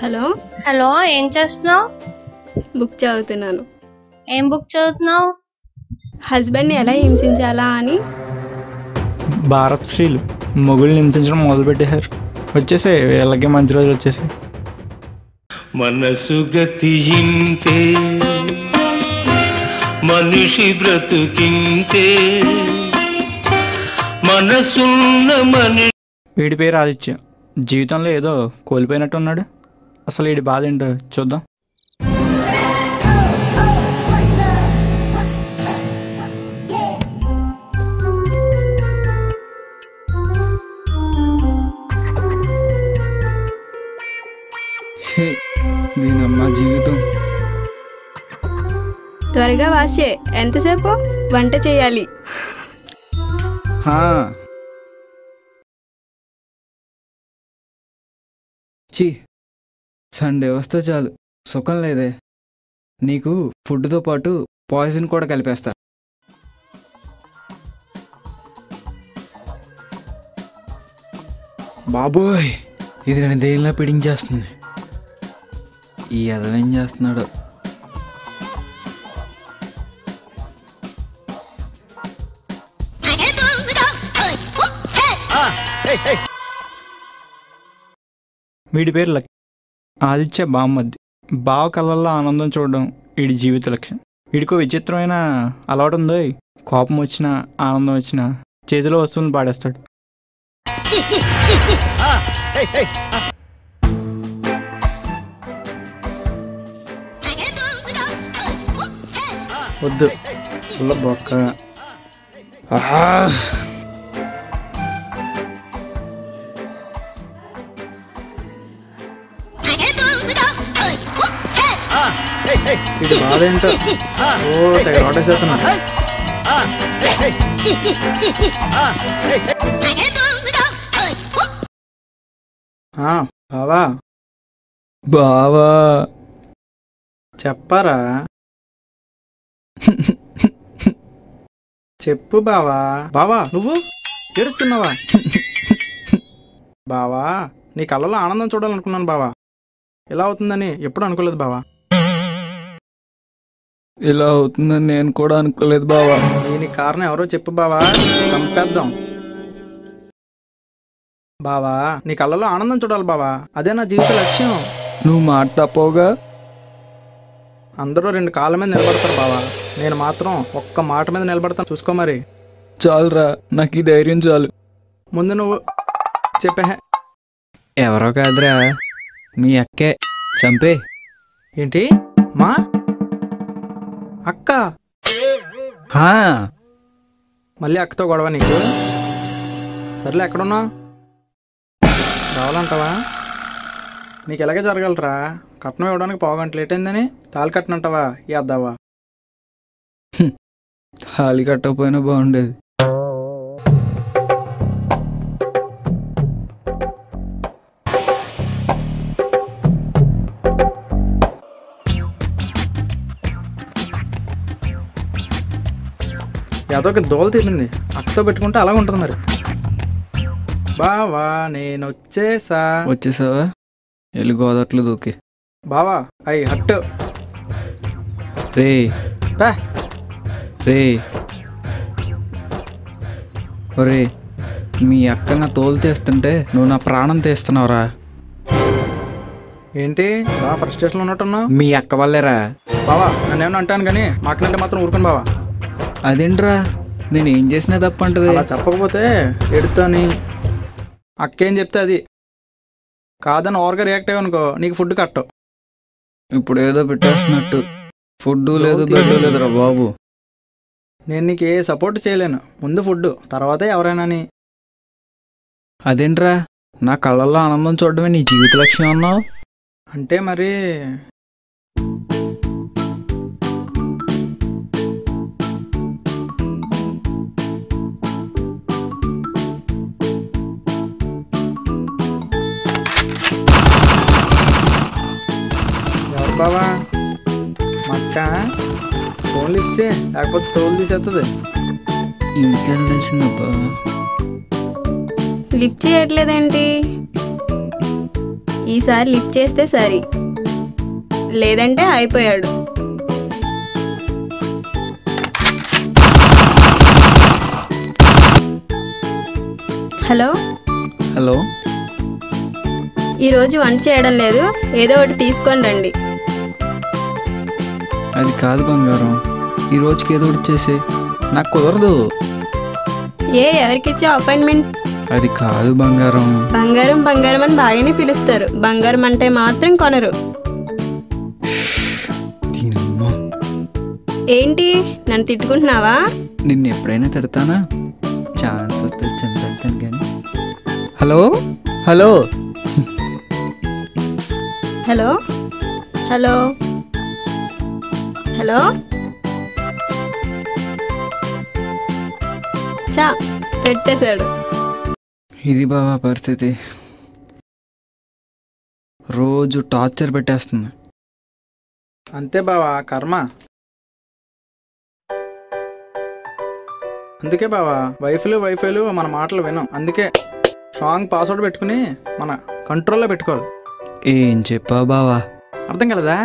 Hello hello, ఏం చేస్తున్నావు? Book చదువుతున్నాను. ఏం బుక్ చదువుతున్నావు? హస్బెండ్ని ఎలా హింసించాలా అని. భారత్ స్త్రీలు మొగుళ్ళు హింసించడం మొదలుపెట్టేశారు. వచ్చేసే వీళ్ళకి మంచి రోజులు వచ్చేసి. మనసు గతింతే మనిషి బ్రతుకింతే మనసున్న మనిషి. వీడి పేరు ఆదిత్య. జీవితంలో ఏదో కోల్పోయినట్టు ఉన్నాడు. అసలు వీడి బాధ ఏంటో చూద్దాం. దీనమ్మ జీవితం. త్వరగా వాచే. ఎంతసేపు వంట చేయాలి. సండే వస్తే చాలు, సుఖం లేదే. నీకు ఫుడ్తో పాటు పాయిజన్ కూడా కలిపేస్తా. బాబోయ్, ఇది నేను దేనిలా పిడించేస్తుంది. ఈ ఎదవేం చేస్తున్నాడు? వీడి పేరు లక్కీ. ఆదిత్య బామ్మద్ది. బావ కళ్ళల్లో ఆనందం చూడడం వీడి జీవిత లక్ష్యం. వీడికో విచిత్రమైన అలవాటు ఉందో. కోపం వచ్చినా ఆనందం వచ్చినా చేతిలో వస్తువులను పాడేస్తాడు. వద్దు బొక్క. ఇది బాధ ఏంటో. తెగ ఆటేసేస్తున్నా. బావా బావా చెప్పరా. చెప్పు బావా. బావా నువ్వు ఏడుస్తున్నావా? బావా, నీ కళ్ళలో ఆనందం చూడాలనుకున్నాను బావా. ఇలా అవుతుందని ఎప్పుడు అనుకోలేదు బావా. ఇలా అవుతుందని నేను కూడా అనుకోలేదు బావా. దీనికి కారణం ఎవరో చెప్పు బావా, చంపేద్దాం. బావా, నీ కళ్ళలో ఆనందం చూడాలి బావా. అదే నా జీవిత లక్ష్యం. నువ్వు మాట తప్పవుగా. అందరూ రెండు కాళ్ళ మీద నిలబడతారు బావా. నేను మాత్రం ఒక్క మాట మీద నిలబడతాను. చూసుకో మరి. చాలురా, నాకు ఈ ధైర్యం చాలు. ముందు నువ్వు చెప్పే. ఎవరో కాదురా, మీ అక్కే. చంపే. ఏంటి మా అక్క? మళ్ళీ అక్కతో గొడవ నీకు? సర్లే, ఎక్కడున్నా? రావాలంటావా? నీకు ఎలాగే జరగలరా. కట్నం ఇవ్వడానికి పావుగంట లేట్ అయిందని తాళి కట్టనంటావా? ఇద్దావా? తాళి కట్టకపోయినా బాగుండేది. అదొక దోల తీరింది. అక్కతో పెట్టుకుంటే అలా ఉంటుంది మరి. బావా నేను వచ్చేసా. వచ్చేసావా? వెళ్ళి గోదట్లు దూకి. బావా అయ్యి హట్టు. రే రే ఒరే మీ అక్క నా తోలు తీస్తుంటే నువ్వు నా ప్రాణం తీస్తున్నావురా. ఏంటి బాగా ఫ్రస్ట్రేషన్లో ఉన్నట్టున్నావు? మీ అక్క వల్లేరా. బావా నన్నేమన్నా అంటాను కానీ మాకంటే మాత్రం ఊరుకోను బావా. అదేంట్రా నేను ఏం చేసినా తప్పంటది. అలా చెప్పకపోతే ఎడుతాని అక్కేం చెప్తే అది కాదని ఓవర్గా రియాక్ట్ అయ్యావనుకో నీకు ఫుడ్ కట్టవు. ఇప్పుడు ఏదో పెట్టేస్తున్నట్టు ఫుడ్ లేదు బెడ్ లేదురా బాబు. నేను నీకు ఏ సపోర్ట్ చేయలేను. ముందు ఫుడ్ తర్వాతే ఎవరైనాని. అదేంట్రా నా కళ్ళల్లో ఆనందం చూడడమే నీ జీవిత లక్ష్యం అన్నావు. అంటే మరి ఎవరు బావా? మక్క ఫోన్లు ఇచ్చే లేకపోతే తోలు తీసేస్తుంది. ఇంకేం తెలిసిందబ్బా. లిఫ్ట్ చేయట్లేదేంటి? ఈసారి లిఫ్ట్ చేస్తే సరి, లేదంటే అయిపోయాడు. హలో హలో ఈరోజు వంట చేయడం లేదు, ఏదో ఒకటి తీసుకొని రండి. అది కాదు బంగారం, ఈ రోజుకి ఏదో ఒకటి చేసే. నాకు కుదరదు. ఎవరికిచ్చా అపాయింట్మెంట్? అది కాదు బంగారం. బంగారం బంగారం అని బాగానే పిలుస్తారు, బంగారం అంటే మాత్రం కొనరు. దీనమ్మా. ఏంటి నన్ను తిట్టుకుంటున్నావా? నిన్ను ఎప్పుడైనా తిడతానా? ఛాన్స్ వస్తే చంపేస్తాను కానీ. Hello hello hello hello hello చా పెట్టేశాడు. ఇది బాబా పరిస్థితి. రోజు టార్చర్ పెట్టేస్తుంది. అంతే బావా కర్మ. అందుకే బావా వైఫైలు మన మాటలు వినం. అందుకే స్ట్రాంగ్ పాస్వర్డ్ పెట్టుకుని మన కంట్రోల్లో పెట్టుకోవాలి. ఏం చెప్పావు బావా? అర్థం కలదా?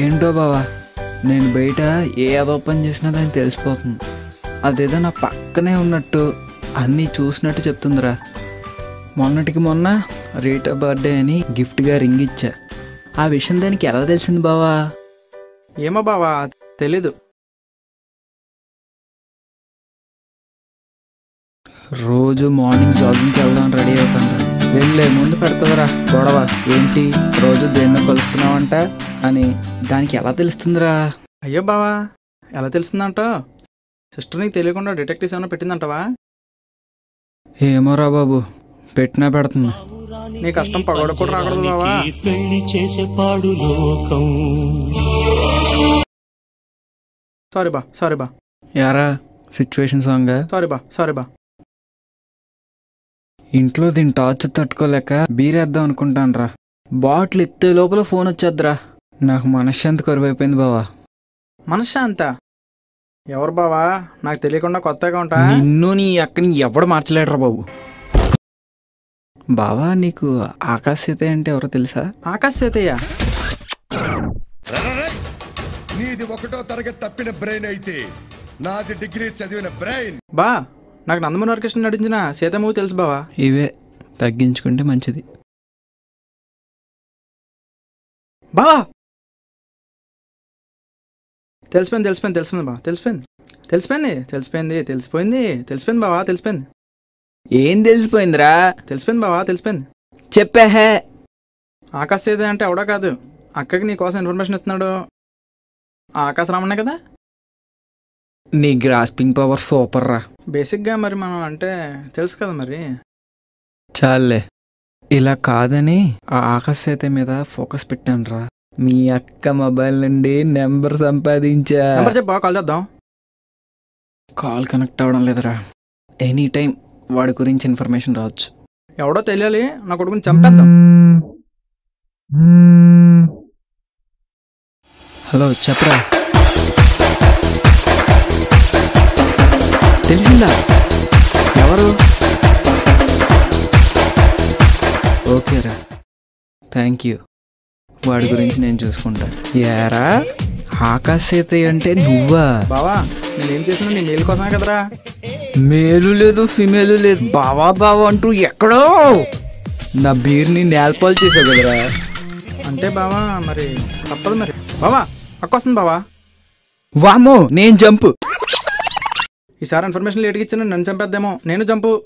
ఏంటో బావా నేను బయట ఏ అబద్ధం చేసినా దాన్ని తెలిసిపోతుంది. అదేదో నా పక్కనే ఉన్నట్టు అన్నీ చూసినట్టు చెప్తుందిరా. మొన్నటికి మొన్న రేట్ ఆఫ్ బర్త్డే అని గిఫ్ట్గా రింగ్ ఇచ్చా. ఆ విషయం దానికి ఎలా తెలిసింది బావా? ఏమో బావా తెలీదు. రోజు మార్నింగ్ జాగింగ్కి వెళ్దాం రెడీ అవుతాను. వెళ్ళే ముందు పెడుతుందిరా గొడవ. ఏంటి రోజు దేన్నో కలుస్తున్నావంట అని. దానికి ఎలా తెలుస్తుందిరా? అయ్యో బావా ఎలా తెలుస్తుందంట? సిస్టర్ నీకు తెలియకుండా డిటెక్టివ్స్ ఏమైనా పెట్టిందంటవా? ఏమోరా బాబు, పెట్టినా పెడుతున్నా. నీ కష్టం పగోడ కూడా రాకూడదు బావా. పెళ్లి చేసే పాడు లోకం. సారీ బా యారా సిచ్యువేషన్ సాంగ్. సారీ బా ఇంట్లో దీని టార్చర్ తట్టుకోలేక బీరేద్దాం అనుకుంటానురా. బాటిల్ ఎత్తే లోపల ఫోన్ వచ్చేద్దురా. నాకు మనశ్శాంతి కరువైపోయింది బావా. మనశ్శాంత? ఎవరు బావా? నాకు తెలియకుండా కొత్తగా ఉంటా. నిన్ను నీ అక్కని ఎవడు మార్చలేడరా బాబు. బావా నీకు ఆకాశ సీతయ్య అంటే ఎవరో తెలుసా? ఆకాశ సీతయ్య? నీది 1వ తరగతి తప్పిన బ్రెయిన్ అయితే నాది డిగ్రీ చదివిన బ్రెయిన్. బా నాకు నందమూరి హరికృష్ణ నటించిన సీత మూవీ తెలుసు బావా. ఇవే తగ్గించుకుంటే మంచిది బావా. తెలిసిపోయింది బా. తెలిసిపోయింది బావా. ఏం తెలిసిపోయిందిరా? తెలిసిపోయింది బావా. చెప్పాహే. ఆకాశ సీత అంటే ఎవడో కాదు, అక్కకి నీ కోసం ఇన్ఫర్మేషన్ ఇస్తున్నాడు. ఆకాశ రామన్నే కదా. నీ గ్రాస్పింగ్ పవర్ సూపర్ రా. బేసిక్గా మరి మనం అంటే తెలుసు కదా మరి. చాలే, ఇలా కాదని ఆ ఆకాశ సీత మీద ఫోకస్ పెట్టాను రా. మీ అక్క మొబైల్ నుండి నెంబర్ సంపాదించా. చెప్పు బాగా కాల్ చేద్దాం. కాల్ కనెక్ట్ అవ్వడం లేదురా. ఎనీ టైం వాడి గురించి ఇన్ఫర్మేషన్ రావచ్చు. ఎవడో తెలియాలి, నా కొడుకుని చంపేద్దాం. హలో చెప్పరా. తెలిసిందా? ఎవరు? ఓకేరా, థ్యాంక్ యూ. వాడి గురించి నేను చూసుకుంటా. యారా ఆకాశ సీతయ్య అంటే నువ్వా? బావా నేనేం చేసినా నీ మేలు కోసమే కదరా. మేలు లేదు ఫిమేలు లేదు, బావా బావా అంటూ ఎక్కడో నా బీర్ని నేల్పాలు చేసావు కదరా. అంటే బావా మరి తప్పదు మరి. బావా అక్క వస్తుంది బావా. వామో నేను జంపు. ఈసారి ఇన్ఫర్మేషన్ లేట్గా ఇచ్చిన నన్ను చంపేద్దేమో. నేను జంపు.